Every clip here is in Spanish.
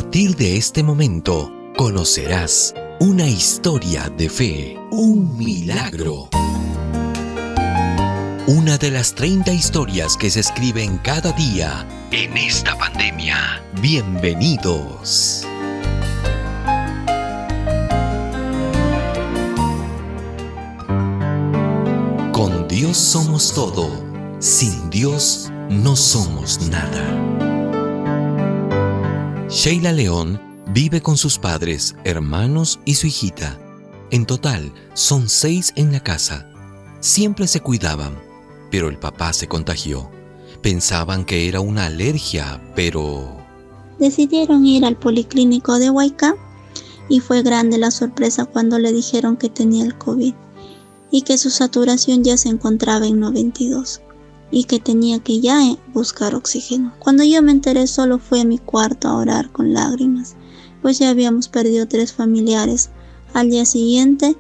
partir de este momento, conocerás una historia de fe, un milagro. Una de las 30 historias que se escriben cada día en esta pandemia. Bienvenidos. Con Dios somos todo. Sin Dios no somos nada. Sheila León vive con sus padres, hermanos y su hijita. En total, son 6 en la casa. Siempre se cuidaban, pero el papá se contagió. Pensaban que era una alergia, pero... Decidieron ir al policlínico de Huayca y fue grande la sorpresa cuando le dijeron que tenía el COVID y que su saturación ya se encontraba en 92 y que tenía que ya buscar oxígeno. Cuando yo me enteré, solo fui a mi cuarto a orar con lágrimas, pues ya habíamos perdido 3 familiares. Al día siguiente,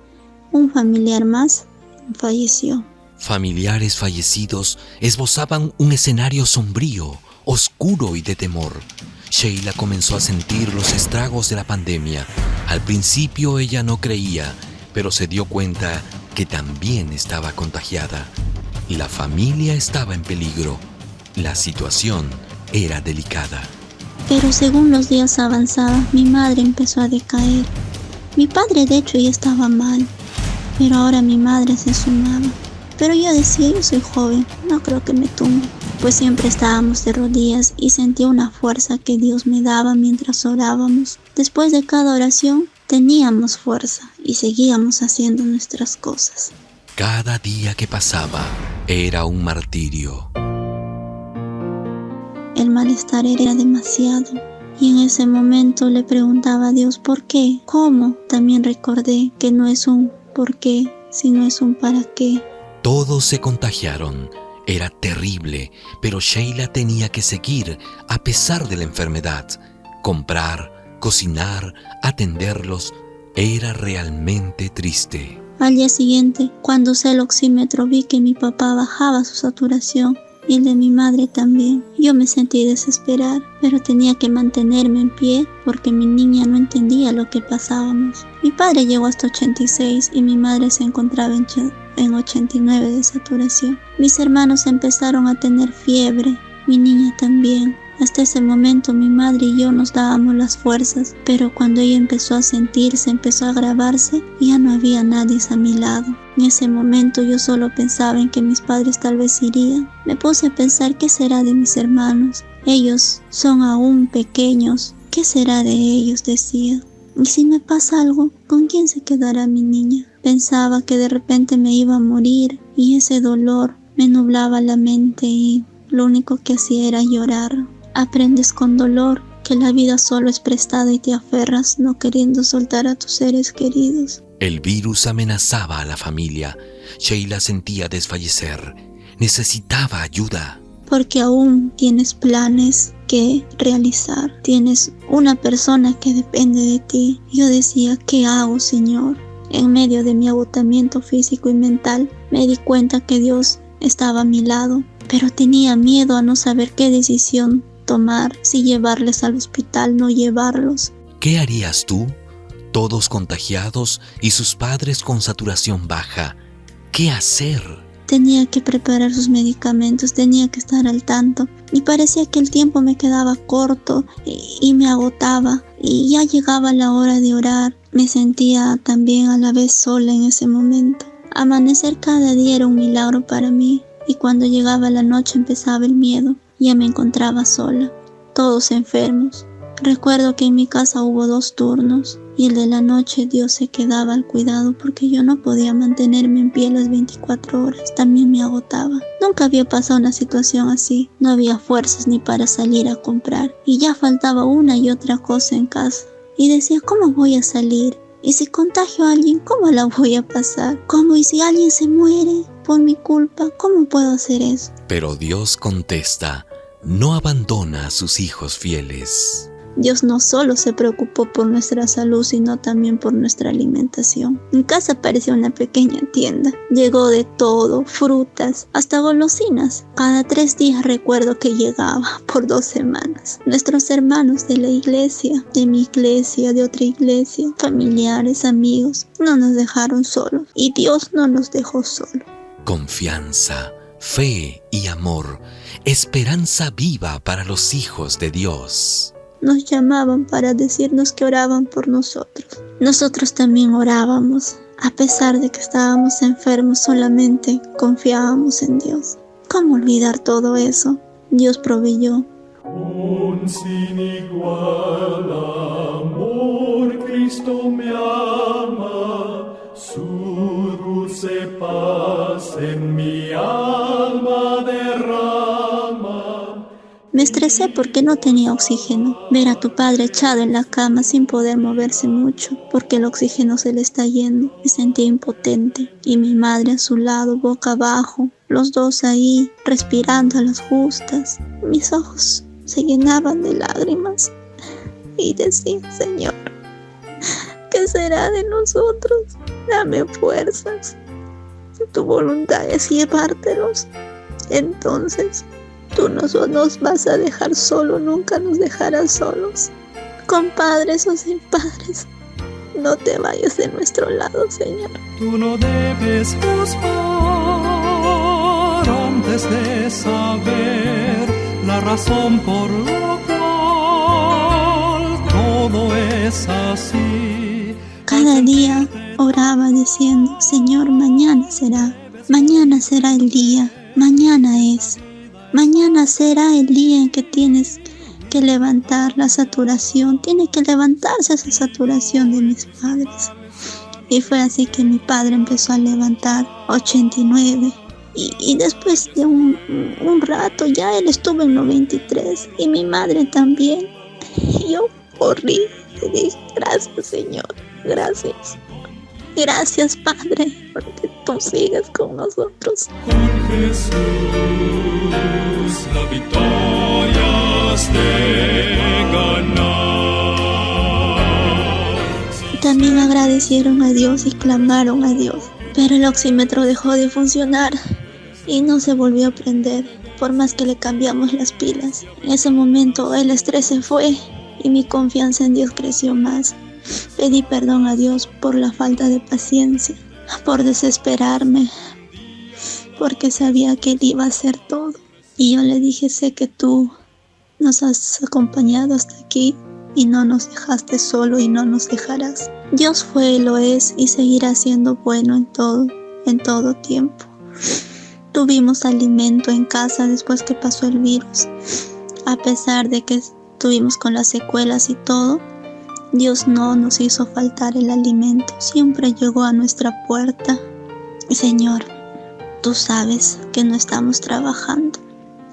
un familiar más falleció. Familiares fallecidos esbozaban un escenario sombrío, oscuro y de temor. Sheila comenzó a sentir los estragos de la pandemia. Al principio ella no creía, pero se dio cuenta que también estaba contagiada. La familia estaba en peligro. La situación era delicada. Pero según los días avanzaban, mi madre empezó a decaer. Mi padre de hecho ya estaba mal, pero ahora mi madre se sumaba. Pero yo decía, yo soy joven, no creo que me tumbe. Pues siempre estábamos de rodillas y sentía una fuerza que Dios me daba mientras orábamos. Después de cada oración teníamos fuerza y seguíamos haciendo nuestras cosas. Cada día que pasaba era un martirio. El malestar era demasiado y en ese momento le preguntaba a Dios ¿por qué? ¿Cómo? También recordé que no es un por qué, sino es un para qué. Todos se contagiaron. Era terrible, pero Sheila tenía que seguir a pesar de la enfermedad. Comprar, cocinar, atenderlos. Era realmente triste. Al día siguiente, cuando usé el oxímetro, vi que mi papá bajaba su saturación y el de mi madre también. Yo me sentí desesperar, pero tenía que mantenerme en pie porque mi niña no entendía lo que pasábamos. Mi padre llegó hasta 86 y mi madre se encontraba en 89 de saturación. Mis hermanos empezaron a tener fiebre, mi niña también. Hasta ese momento mi madre y yo nos dábamos las fuerzas, pero cuando ella empezó a sentirse, empezó a agravarse, ya no había nadie a mi lado. En ese momento yo solo pensaba en que mis padres tal vez irían. Me puse a pensar qué será de mis hermanos. Ellos son aún pequeños. ¿Qué será de ellos?, decía. Y si me pasa algo, ¿con quién se quedará mi niña? Pensaba que de repente me iba a morir y ese dolor me nublaba la mente y lo único que hacía era llorar. Aprendes con dolor que la vida solo es prestada y te aferras no queriendo soltar a tus seres queridos. El virus amenazaba a la familia. Sheila sentía desfallecer. Necesitaba ayuda. Porque aún tienes planes que realizar. Tienes una persona que depende de ti. Yo decía, ¿qué hago, Señor? En medio de mi agotamiento físico y mental, me di cuenta que Dios estaba a mi lado, pero tenía miedo a no saber qué decisión tomar, si llevarles al hospital, no llevarlos. ¿Qué harías tú? Todos contagiados y sus padres con saturación baja. ¿Qué hacer? Tenía que preparar sus medicamentos, tenía que estar al tanto y parecía que el tiempo me quedaba corto y me agotaba y ya llegaba la hora de orar. Me sentía también a la vez sola en ese momento. Amanecer cada día era un milagro para mí y cuando llegaba la noche empezaba el miedo. Ya me encontraba sola, todos enfermos. Recuerdo que en mi casa hubo 2 turnos y el de la noche Dios se quedaba al cuidado porque yo no podía mantenerme en pie las 24 horas, también me agotaba. Nunca había pasado una situación así, no había fuerzas ni para salir a comprar y ya faltaba una y otra cosa en casa. Y decía, ¿cómo voy a salir? Y si contagio a alguien, ¿cómo la voy a pasar? ¿Cómo? Y si alguien se muere por mi culpa, ¿cómo puedo hacer eso? Pero Dios contesta, no abandona a sus hijos fieles. Dios no solo se preocupó por nuestra salud, sino también por nuestra alimentación. En casa parecía una pequeña tienda. Llegó de todo, frutas, hasta golosinas. Cada 3 días recuerdo que llegaba por 2 semanas. Nuestros hermanos de la iglesia, de mi iglesia, de otra iglesia, familiares, amigos, no nos dejaron solos. Y Dios no nos dejó solos. Confianza, fe y amor, esperanza viva para los hijos de Dios. Nos llamaban para decirnos que oraban por nosotros. Nosotros también orábamos. A pesar de que estábamos enfermos, solamente confiábamos en Dios. ¿Cómo olvidar todo eso? Dios proveyó. Con sin igual amor Cristo me ama, su dulce paz en mi alma derrama. Me estresé porque no tenía oxígeno. Ver a tu padre echado en la cama sin poder moverse mucho, porque el oxígeno se le está yendo. Me sentí impotente. Y mi madre a su lado, boca abajo, los dos ahí, respirando a las justas. Mis ojos se llenaban de lágrimas. Y decía, Señor, ¿qué será de nosotros? Dame fuerzas. Si tu voluntad es llevártelos, entonces tú no nos vas a dejar solo, nunca nos dejarás solos. Con padres o sin padres, no te vayas de nuestro lado, Señor. Tú no debes juzgar antes de saber la razón por la cual todo es así. Cada día oraba diciendo, Señor, mañana será el día, mañana es. Mañana será el día en que tienes que levantar la saturación. Tiene que levantarse esa saturación de mis padres. Y fue así que mi padre empezó a levantar 89. Y después de un rato ya él estuvo en 93. Y mi madre también. Y yo corrí y dije, gracias Señor, gracias. Gracias Padre, porque tú sigues con nosotros. Con Jesús la victoria has de ganar. También agradecieron a Dios y clamaron a Dios. Pero el oxímetro dejó de funcionar y no se volvió a prender, por más que le cambiamos las pilas. En ese momento el estrés se fue y mi confianza en Dios creció más. Pedí perdón a Dios por la falta de paciencia, por desesperarme, porque sabía que Él iba a hacer todo. Y yo le dije, sé que tú nos has acompañado hasta aquí y no nos dejaste solo y no nos dejarás. Dios fue, lo es y seguirá siendo bueno en todo tiempo. Tuvimos alimento en casa después que pasó el virus. A pesar de que estuvimos con las secuelas y todo, Dios no nos hizo faltar el alimento, siempre llegó a nuestra puerta. Señor, tú sabes que no estamos trabajando.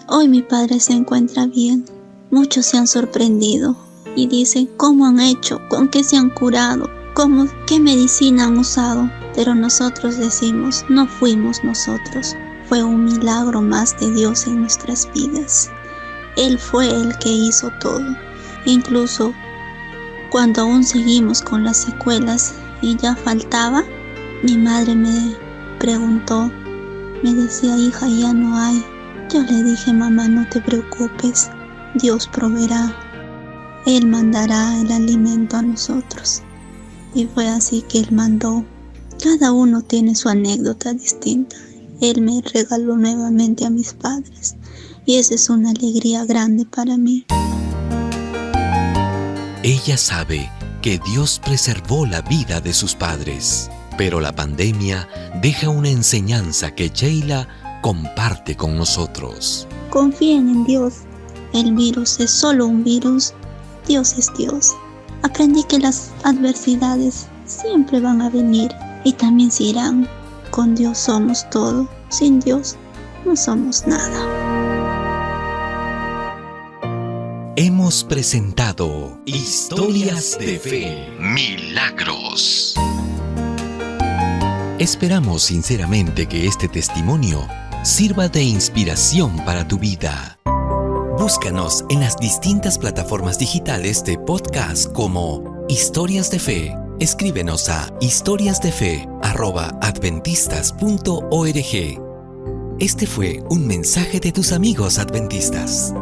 Hoy mi padre se encuentra bien. Muchos se han sorprendido y dicen, ¿cómo han hecho? ¿Con qué se han curado? ¿Qué medicina han usado? Pero nosotros decimos, no fuimos nosotros. Fue un milagro más de Dios en nuestras vidas. Él fue el que hizo todo. Incluso cuando aún seguimos con las secuelas y ya faltaba, mi madre me preguntó, me decía, hija, ya no hay. Yo le dije, mamá, no te preocupes, Dios proveerá, Él mandará el alimento a nosotros. Y fue así que Él mandó. Cada uno tiene su anécdota distinta. Él me regaló nuevamente a mis padres y esa es una alegría grande para mí. Ella sabe que Dios preservó la vida de sus padres, pero la pandemia deja una enseñanza que Sheila comparte con nosotros. Confíen en Dios. El virus es solo un virus. Dios es Dios. Aprendí que las adversidades siempre van a venir y también se irán. Con Dios somos todo. Sin Dios no somos nada. Hemos presentado Historias de Fe, Milagros. Esperamos sinceramente que este testimonio sirva de inspiración para tu vida. Búscanos en las distintas plataformas digitales de podcast como Historias de Fe. Escríbenos a historiasdefe@adventistas.org. Este fue un mensaje de tus amigos adventistas.